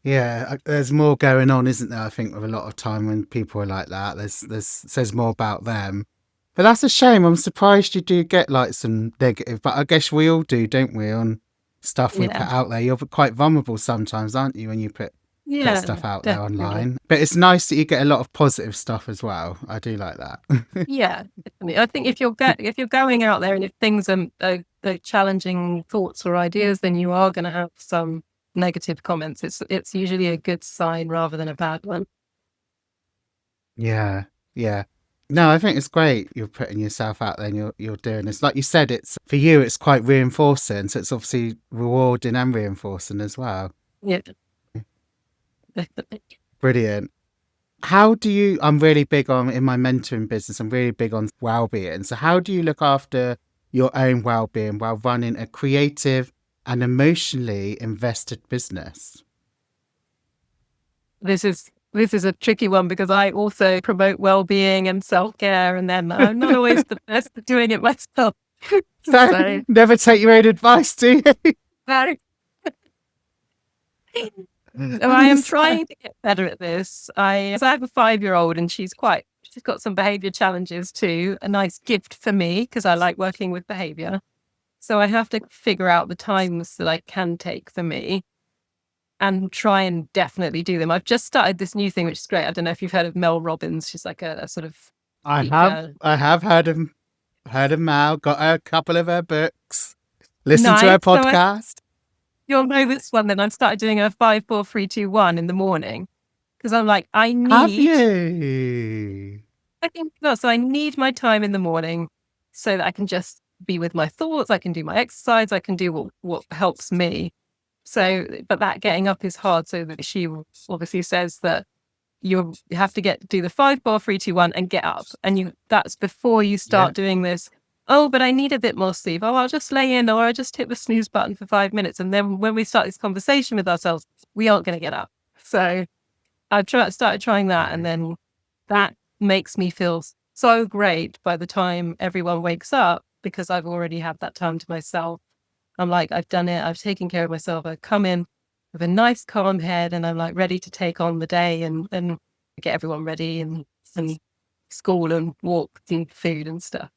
Yeah, there's more going on, isn't there? I think with a lot of time when people are like that, there's says more about them. But that's a shame. I'm surprised you do get like some negative, but I guess we all do, don't we? On stuff we
Yeah.
put out there, you're quite vulnerable sometimes, aren't you, when you put
Yeah,
stuff out there
definitely.
online? But it's nice that you get a lot of positive stuff as well. I do like that.
Yeah, definitely. I think if you're going out there and if things are challenging thoughts or ideas, then you are going to have some negative comments. It's usually a good sign rather than a bad one.
Yeah, yeah. No, I think it's great you're putting yourself out there and you're doing this. Like you said, it's for you, it's quite reinforcing. So it's obviously rewarding and reinforcing as well.
Yeah, definitely.
Brilliant. How do you, I'm really big on, in my mentoring business, I'm really big on well-being. So how do you look after your own well-being while running a creative and emotionally invested business?
This is a tricky one because I also promote well-being and self-care, and then I'm not always the best at doing it myself.
So
So
never take your own advice, do you?
very So I am trying to get better at this. So I have a 5-year-old and she's got some behavior challenges too. A nice gift for me because I like working with behavior. So I have to figure out the times that I can take for me and try and definitely do them. I've just started this new thing, which is great. I don't know if you've heard of Mel Robbins. She's like a sort of speaker.
I have heard of Mal, got a couple of her books, listened to
Nice.
her podcast.
You'll know this one then. I've started doing a 5, 4, 3, 2, 1 in the morning because I'm like,
Have you?
I think no. So I need my time in the morning so that I can just be with my thoughts. I can do my exercise. I can do what helps me. So, but that getting up is hard. So that she obviously says that you have to do the 5, 4, 3, 2, 1 and get up. And that's before you
Yeah.
start doing this. Oh, but I need a bit more sleep. Oh, I'll just lay in or I'll just hit the snooze button for 5 minutes. And then when we start this conversation with ourselves, we aren't going to get up. So started trying that. And then that makes me feel so great by the time everyone wakes up because I've already had that time to myself. I'm like, I've done it. I've taken care of myself. I come in with a nice calm head and I'm like ready to take on the day and get everyone ready and school and walk and food and stuff.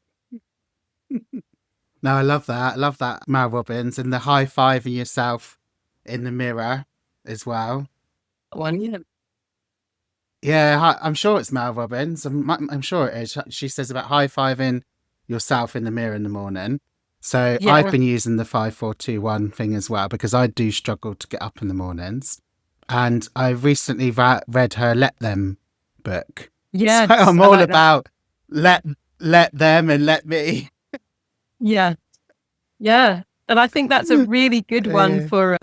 No, I love that. I love that, Mal Robbins, and the high fiving yourself in the mirror as well.
One, yeah.
Yeah, I'm sure it's Mal Robbins. I'm sure it is. She says about high fiving yourself in the mirror in the morning. So I've
Yeah.
been using the 5, 4, 2, 1 thing as well because I do struggle to get up in the mornings. And I recently read her Let Them book. So
Yes,
I'm
I
all
like that.
about let them and let me.
Yeah. Yeah. And I think that's a really good one for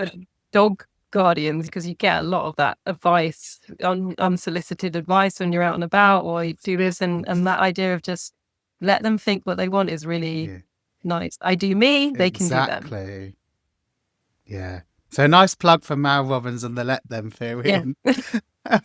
dog guardians because you get a lot of that advice, unsolicited advice when you're out and about or you do this and that idea of just let them think what they want is really
Yeah,
nice. I do me, they can do them.
exactly. Yeah. So a nice plug for Mal Robbins and the Let Them theory
Yeah.
in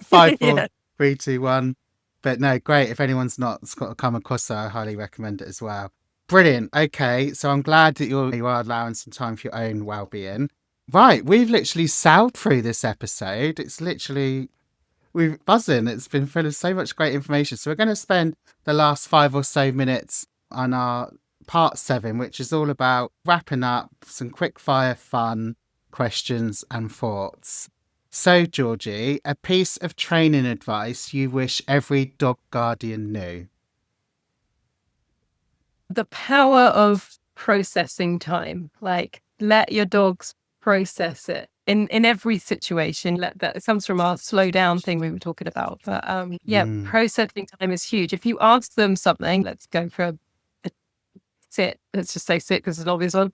5, 4,
Yeah.
3, 2, 1. But no, great. If anyone's not come across that, I highly recommend it as well. Brilliant. Okay, so I'm glad that you are allowing some time for your own well-being. Right, we've literally sailed through this episode. It's literally we've buzzing. It's been full of so much great information. So we're going to spend the last 5 or so minutes on our part 7, which is all about wrapping up some quick fire fun questions and thoughts. So, Georgie, a piece of training advice you wish every dog guardian knew.
The power of processing time, like let your dogs process it. in every situation. That comes from our slow down thing we were talking about. But processing time is huge. If you ask them something, let's go for a sit. Let's just say sit because it's an obvious one.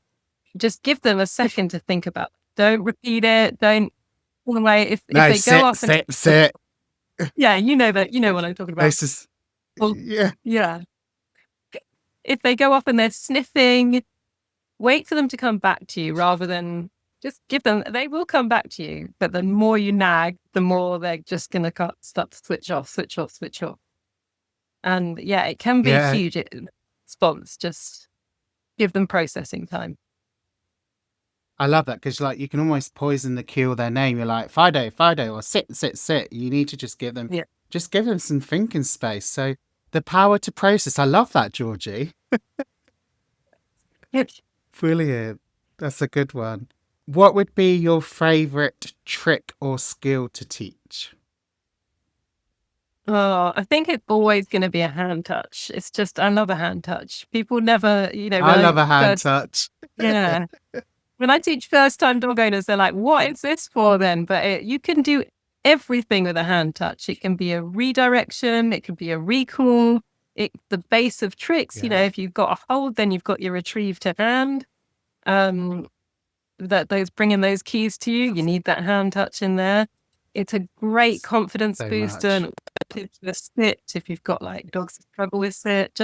Just give them a second to think about it. Don't repeat it. Don't pull away. If they go off and
sit.
Yeah, you know what I'm talking about.
This is,
yeah. If they go off and they're sniffing, wait for them to come back to you rather than just give them. They will come back to you, but the more you nag, the more they're just going to start to switch off. And yeah, it can be a huge response. Just give them processing time.
I love that because like you can almost poison the cue of their name. You're like Fido, or sit. You need to just give them, some thinking space. So the power to process. I love that, Georgie. Brilliant. That's a good one. What would be your favourite trick or skill to teach?
Oh, I think it's always going to be a hand touch. It's just, I love a hand touch. People never,
I love a hand touch.
Yeah. When I teach first-time dog owners, they're like, what is this for then? But you can do everything with a hand touch. It can be a redirection. It can be a recall. The base of tricks, if you've got a hold, then you've got your retrieve to hand. Those bringing those keys to you, you need that hand touch in there. It's a great confidence booster. And the sit, if you've got like dogs that struggle with sit,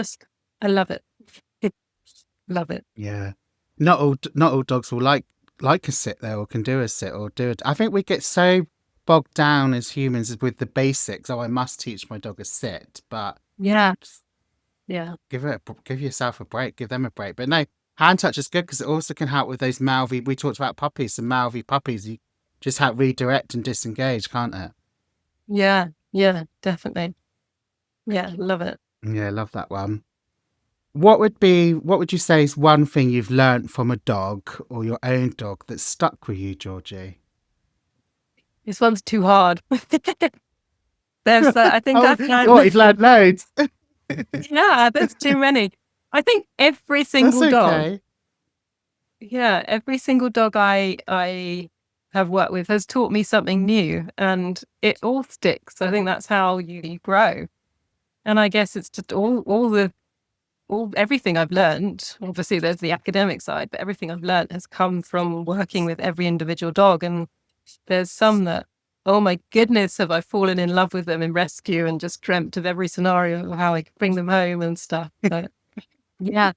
I love it. Love it.
Yeah. Not all dogs will like a sit there or can do a sit or do it. I think we get so bogged down as humans with the basics. Oh, I must teach my dog a sit, but give yourself a break. Give them a break. But no, hand touch is good because it also can help with those mouthy. We talked about puppies, some mouthy puppies. You just help redirect and disengage, can't it?
Yeah, definitely. Yeah, love it.
Yeah, love that one. What would you say is one thing you've learned from a dog or your own dog that stuck with you, Georgie?
This one's too hard. There's, I think I've learned.
Oh, you've learned loads.
Yeah, there's too many. I think every single dog. Yeah, every single dog I have worked with has taught me something new, and it all sticks. I think that's how you grow. And I guess it's just everything I've learned. Obviously, there's the academic side, but everything I've learned has come from working with every individual dog. And there's some that, oh my goodness, have I fallen in love with them in rescue and just dreamt of every scenario of how I could bring them home and stuff. But yeah,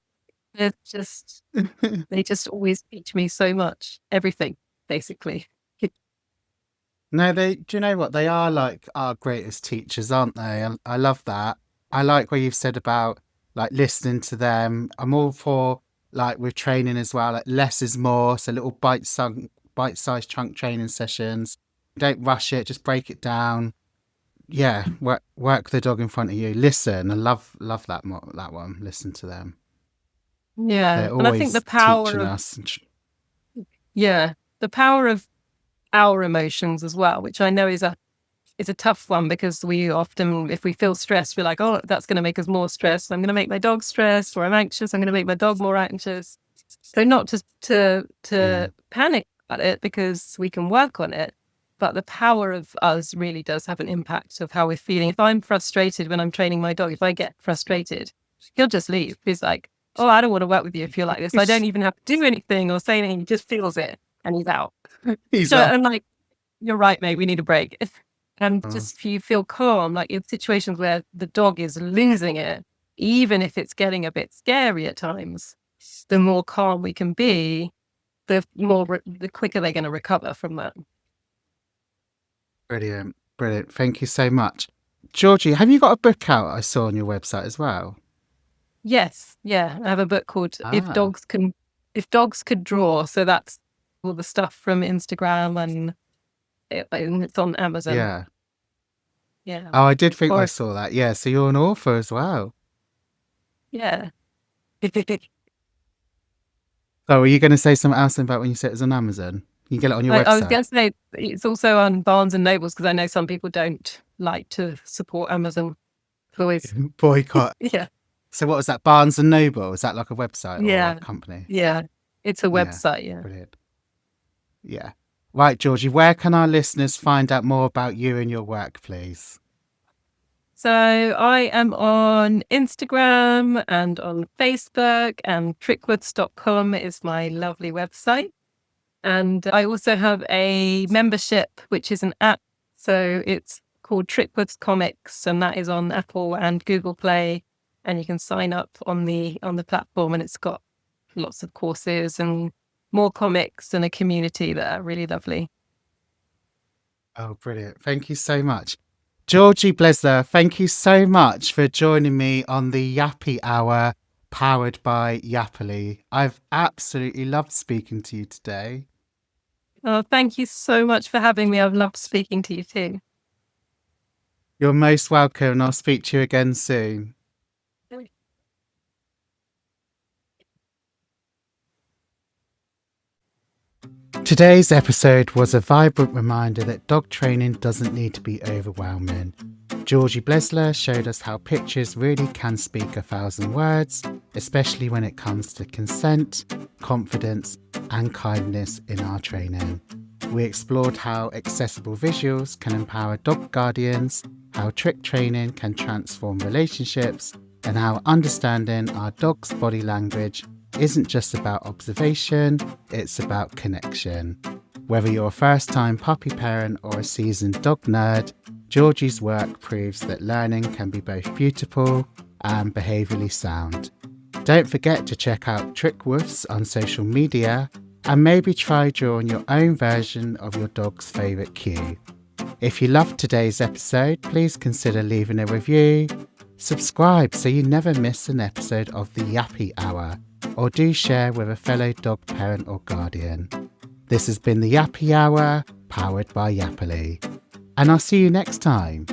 they just always teach me so much. Everything, basically.
No, do you know what? They are like our greatest teachers, aren't they? I love that. I like what you've said about like listening to them. I'm all for like with training as well, like less is more. So little bite-sized chunk training sessions. Don't rush it, just break it down. Yeah, work the dog in front of you. Listen. I love that one. Listen to them.
Yeah, and I think the power of
us.
Yeah, the power of our emotions as well, which I know is a tough one because we often, if we feel stressed, we're like, oh, that's going to make us more stressed. I'm going to make my dog stressed, or I'm anxious. I'm going to make my dog more anxious. So not just to panic about it because we can work on it, but the power of us really does have an impact of how we're feeling. If I'm frustrated when I'm training my dog, if I get frustrated, he'll just leave. He's like, oh, I don't want to work with you if you're like this. I don't even have to do anything or say anything. He just feels it and he's out. I'm like, you're right, mate. We need a break. And just if you feel calm, like in situations where the dog is losing it, even if it's getting a bit scary at times, the more calm we can be, the quicker they're going to recover from that.
Brilliant. Thank you so much. Georgie, have you got a book out I saw on your website as well?
Yes. Yeah. I have a book called If Dogs Could Draw. So that's all the stuff from Instagram and it's on Amazon.
Yeah. Oh, I did think I saw that. Yeah. So you're an author as well.
Yeah.
So are you going to say something else about when you say it was on Amazon? You get it on your website.
I was going to say it's also on Barnes and Nobles because I know some people don't like to support Amazon. It's always
boycott.
Yeah.
So what was that? Barnes and Noble? Is that like a website or a company?
Yeah. It's a website. Yeah.
Brilliant. Yeah. Right, Georgie, where can our listeners find out more about you and your work, please?
So I am on Instagram and on Facebook, and trickwoofs.com is my lovely website. And I also have a membership, which is an app. So it's called Trick Woofs Comics, and that is on Apple and Google Play. And you can sign up on the platform, and it's got lots of courses and more comics and a community that are really lovely.
Oh, brilliant. Thank you so much. Georgie Bleza, thank you so much for joining me on the Yappy Hour powered by Yappily. I've absolutely loved speaking to you today.
Oh, thank you so much for having me. I've loved speaking to you too.
You're most welcome, and I'll speak to you again soon. Today's episode was a vibrant reminder that dog training doesn't need to be overwhelming. Georgie Bleza showed us how pictures really can speak 1,000 words, especially when it comes to consent, confidence, and kindness in our training. We explored how accessible visuals can empower dog guardians, how trick training can transform relationships, and how understanding our dog's body language isn't just about observation, it's about connection. Whether you're a first-time puppy parent or a seasoned dog nerd, Georgie's work proves that learning can be both beautiful and behaviourally sound. Don't forget to check out Trick Woofs on social media and maybe try drawing your own version of your dog's favourite cue. If you loved today's episode, please consider leaving a review, subscribe so you never miss an episode of the Yappy Hour, or do share with a fellow dog parent or guardian. This has been the Yappy Hour, powered by Yappily. And I'll see you next time.